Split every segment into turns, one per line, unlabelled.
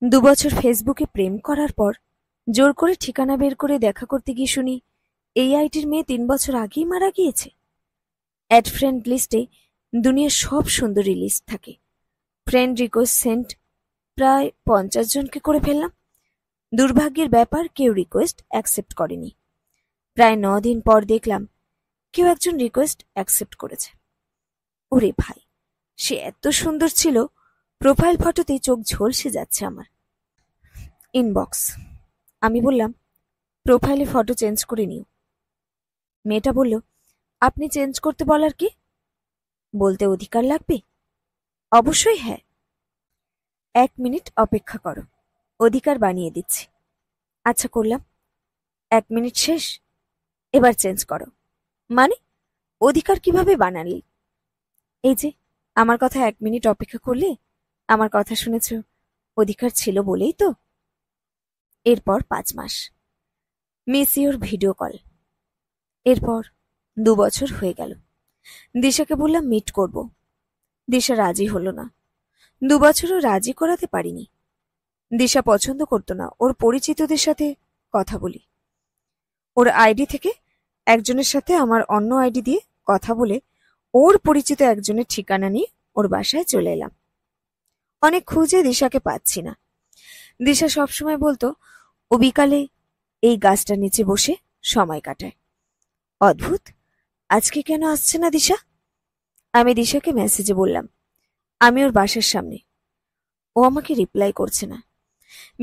২ বছর ফেসবুকে প্রেম করার পর জোর করে ঠিকানা বের করে দেখা করতে গিয়ে শুনি এই আইডির মেয়ে ৩ বছর আগেই মারা গিয়েছে। অ্যাড ফ্রেন্ড লিস্টে দুনিয়ার সব সুন্দরী লিস্ট থাকে। ফ্রেন্ড রিকোয়েস্ট সেন্ট প্রায় ৫০ জনকে করে ফেললাম। দুর্ভাগ্যের ব্যাপার, কেউ রিকোয়েস্ট অ্যাকসেপ্ট করেনি। প্রায় ৯ দিন পর দেখলাম কেউ একজন রিকোয়েস্ট অ্যাকসেপ্ট করেছে। ওরে ভাই, সে এত সুন্দর ছিল, প্রোফাইল ফটোতেই চোখ ঝলসে যাচ্ছে আমার। ইনবক্স। আমি বললাম, প্রোফাইলে ফটো চেঞ্জ করে নিও। মেয়েটা বলল, আপনি চেঞ্জ করতে বলার কি? বলতে অধিকার লাগবে? অবশ্যই হ্যাঁ। ১ মিনিট অপেক্ষা করো, অধিকার বানিয়ে দিচ্ছি। আচ্ছা করলাম। ১ মিনিট শেষ, এবার চেঞ্জ করো। মানে অধিকার কিভাবে বানালি? এই যে আমার কথা ১ মিনিট অপেক্ষা করলে, আমার কথা শুনেছ, অধিকার ছিল বলেই তো। এরপর ৫ মাস মিস ইউর ভিডিও কল। এরপর ২ বছর হয়ে গেল। দিশাকে বললাম মিট করব। দিশা রাজি হলো না। ২ বছরও রাজি করাতে পারিনি। দিশা পছন্দ করতো না ওর পরিচিতদের সাথে কথা বলি। ওর আইডি থেকে একজনের সাথে আমার অন্য আইডি দিয়ে কথা বলে ওর পরিচিত একজনের ঠিকানা নিয়ে ওর বাসায় চলে এলাম। অনেক খুঁজে দিশাকে পাচ্ছি না। দিশা সবসময় বলতো ও বিকালে এই গাছটার নিচে বসে সময় কাটায়। অদ্ভুত, আজকে কেন আসছে না দিশা? আমি দিশাকে মেসেজে বললাম আমি ওর বাসার সামনে। ও আমাকে রিপ্লাই করছে না।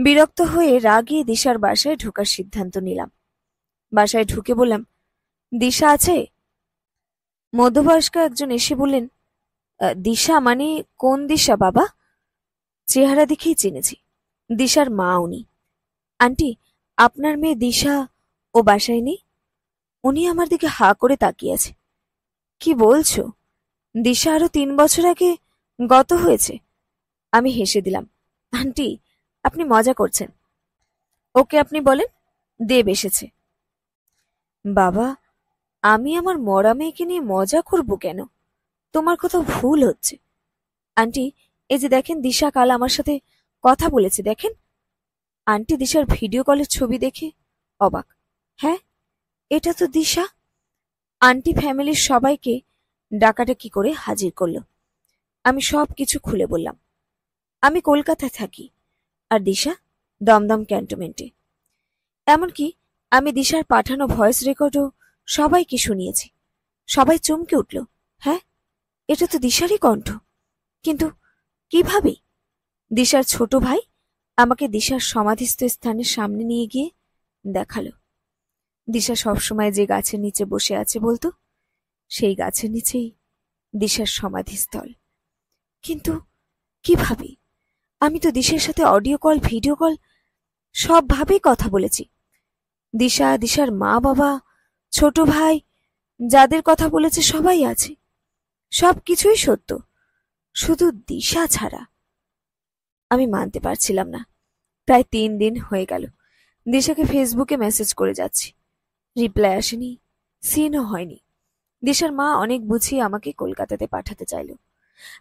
বিরক্ত হয়ে রাগে দিশার বাসায় ঢোকার সিদ্ধান্ত নিলাম। বাসায় ঢুকে বললাম, দিশা আছে? মধ্যবয়স্ক একজন এসে বললেন, দিশা মানে কোন দিশা বাবা? চেহারা দেখেই চিনেছি, দিশার মা উনি। আন্টি, আপনার মেয়ে দিশা ও বাসায় নেই? উনি আমার দিকে হা করে তাকিয়ে আছে। কি বলছো? দিশা আরো ৩ বছর আগে গত হয়েছে? আমি হেসে দিলাম, আন্টি আপনি মজা করছেন। ওকে আপনি বলেন, দেব এসেছে। বাবা, আমি আমার মরা মেয়েকে নিয়ে মজা করব কেন? তোমার কোথাও ভুল হচ্ছে। আন্টি, এই যে দেখেন, দিশা কাল আমার সাথে কথা বলেছে, দেখেন। আন্টি দিশার ভিডিও কলের ছবি দেখে অবাক। হ্যাঁ, এটা তো দিশা। আন্টি ফ্যামিলির সবাইকে ডাকাডাকি করে হাজির করলো। আমি সব কিছু খুলে বললাম। আমি কলকাতায় থাকি, আর দিশা দমদম ক্যান্টনমেন্টে। এমনকি আমি দিশার পাঠানো ভয়েস রেকর্ডও সবাইকে শুনিয়েছি। সবাই চমকে উঠল। হ্যাঁ, এটা তো দিশারই কণ্ঠ। কিন্তু কিভাবে? দিশার ছোট ভাই আমাকে দিশার সমাধিস্থ স্থানের সামনে নিয়ে গিয়ে দেখালো। দিশা সবসময় যে গাছের নিচে বসে আছে বলতো, সেই গাছের নিচেই দিশার সমাধিস্থল। কিন্তু কিভাবে? আমি তো দিশার সাথে অডিও কল, ভিডিও কল সবভাবেই কথা বলেছি। দিশা, দিশার মা বাবা, ছোট ভাই, যাদের কথা বলেছে সবাই আছে। সবকিছুই সত্য, শুধু দিশা ছাড়া। আমি মানতে পারছিলাম না। প্রায় ৩ দিন হয়ে গেল দিশাকে ফেসবুকে মেসেজ করে যাচ্ছি, রিপ্লাই আসেনি, সিনও হয়নি। দিশার মা অনেক বুঝিয়ে আমাকে কলকাতাতে পাঠাতে চাইল।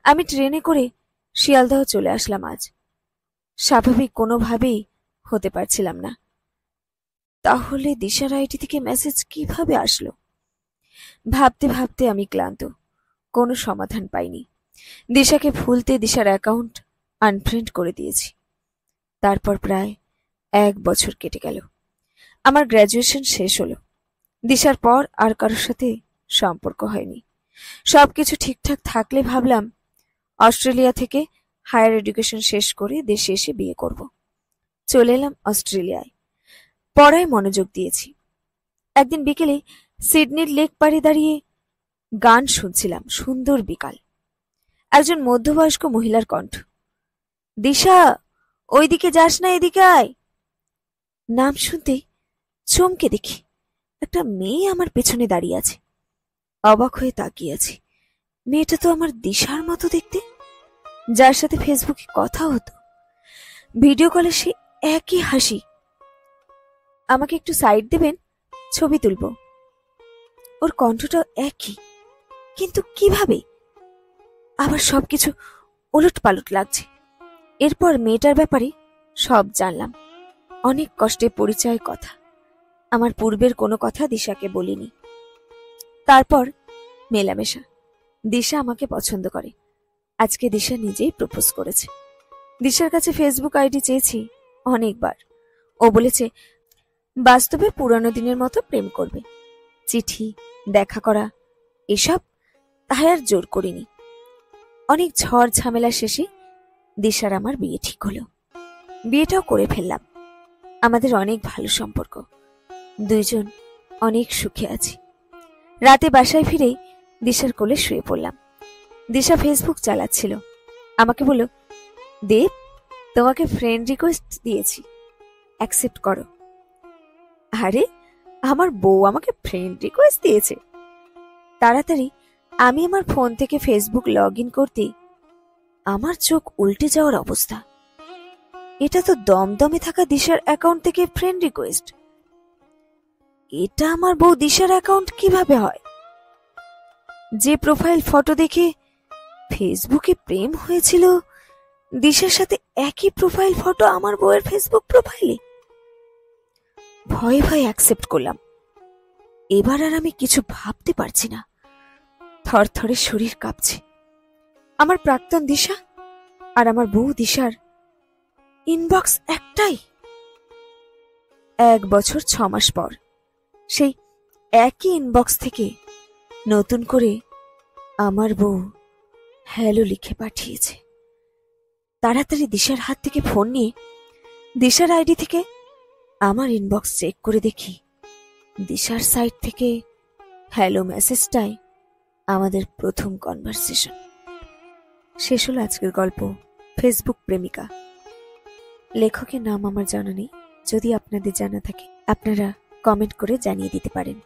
আমি ট্রেনে করে শিয়ালদহ চলে আসলাম আজ। স্বাভাবিক কোনোভাবেই হতে পারছিলাম না। তাহলে দিশার আইডি থেকে মেসেজ কিভাবে আসলো? ভাবতে ভাবতে আমি ক্লান্ত, কোনো সমাধান পাইনি। দিশাকে ভুলতে দিশার অ্যাকাউন্ট আনফ্রেন্ড করে দিয়েছি। তারপর প্রায় ১ বছর কেটে গেল। আমার গ্র্যাজুয়েশন শেষ হলো। দিশার পর আর কারোর সাথে সম্পর্ক হয়নি। সবকিছু ঠিকঠাক থাকলে ভাবলাম অস্ট্রেলিয়া থেকে হায়ার এডুকেশন শেষ করে দেশে এসে বিয়ে করব। চলে এলাম অস্ট্রেলিয়ায়। পড়ায় মনোযোগ দিয়েছি। একদিন বিকেলে সিডনির লেক পাড়ে দাঁড়িয়ে গান শুনছিলাম। সুন্দর বিকাল। একজন মধ্যবয়স্ক মহিলার কণ্ঠ, দিশা ওইদিকে যাস না, এদিকে আয়। নাম শুনতেই চমকে দেখি একটা মেয়ে আমার পেছনে দাঁড়িয়ে আছে। অবাক হয়ে তাকিয়ে আছি। মেয়েটা তো আমার দিশার মতো দেখতে, যার সাথে ফেসবুকে কথা হতো। ভিডিও কলে সে একই হাসি। আমাকে একটু সাইড দেবেন, ছবি তুলব। ওর কণ্ঠটা একই, কিন্তু কিভাবে? আবার সবকিছু উলট পালট লাগছে। এরপর মেয়েটার ব্যাপারে সব জানলাম। অনেক কষ্টে পরিচয় কথা। আমার পূর্বের কোনো কথা দিশাকে বলিনি। তারপর মেলামেশা। দিশা আমাকে পছন্দ করে। আজকে দিশা নিজেই প্রপোজ করেছে। দিশার কাছে ফেসবুক আইডি চেয়েছি অনেকবার। ও বলেছে বাস্তবে পুরানো দিনের মতো প্রেম করবে। চিঠি, দেখা করা, এসব তাই আর জোর করিনি। অনেক ঝড় ঝামেলা শেষে দিশার আমার বিয়ে ঠিক হলো। বিয়েটাও করে ফেললাম। আমাদের অনেক ভালো সম্পর্ক। দুইজন অনেক সুখে আছি। রাতে বাসায় ফিরেই দিশার কোলে শুয়ে পড়লাম। দিশা ফেসবুক চালাচ্ছিল। আমাকে বলল, দেব, তোমাকে ফ্রেন্ড রিকোয়েস্ট দিয়েছি, অ্যাকসেপ্ট করো। আরে, আমার বউ আমাকে ফ্রেন্ড রিকোয়েস্ট দিয়েছে? তাড়াতাড়ি আমি আমার ফোন থেকে ফেসবুক লগ ইন করতেই আমার চোখ উল্টে যাওয়ার অবস্থা। এটা তো দমদমে থাকা দিশার অ্যাকাউন্ট থেকে ফ্রেন্ড রিকোয়েস্ট। এটা আমার বউ দিশার অ্যাকাউন্ট কিভাবে হয়? যে প্রোফাইল ফটো দেখে ফেসবুকে প্রেম হয়েছিল, দিশার সাথে একই প্রোফাইল ফটো আমার বউয়ের ফেসবুক প্রোফাইলে। ভয়ে ভয়ে অ্যাকসেপ্ট করলাম। এবার আর আমি কিছু ভাবতে পারছি না। থরথরে শরীর কাঁপছে। আমার প্রাক্তন দিশা আর আমার বউ দিশার ইনবক্স একটাই। 1 বছর 6 মাস পর সেই একই ইনবক্স থেকে নতুন করে আমার বউ হ্যালো লিখে পাঠিয়েছে। তাড়াতাড়ি দিশার হাত থেকে ফোন নিয়ে দিশার আইডি থেকে আমার ইনবক্স চেক করে দেখি দিশার সাইট থেকে হ্যালো মেসেজটাই আমাদের প্রথম কনভারসেশন। শেষ হলো আজকের গল্প, ফেসবুক প্রেমিকা। লেখকের নাম আমার জানা নেই। যদি আপনাদের জানা থাকে আপনারা কমেন্ট করে জানিয়ে দিতে পারেন।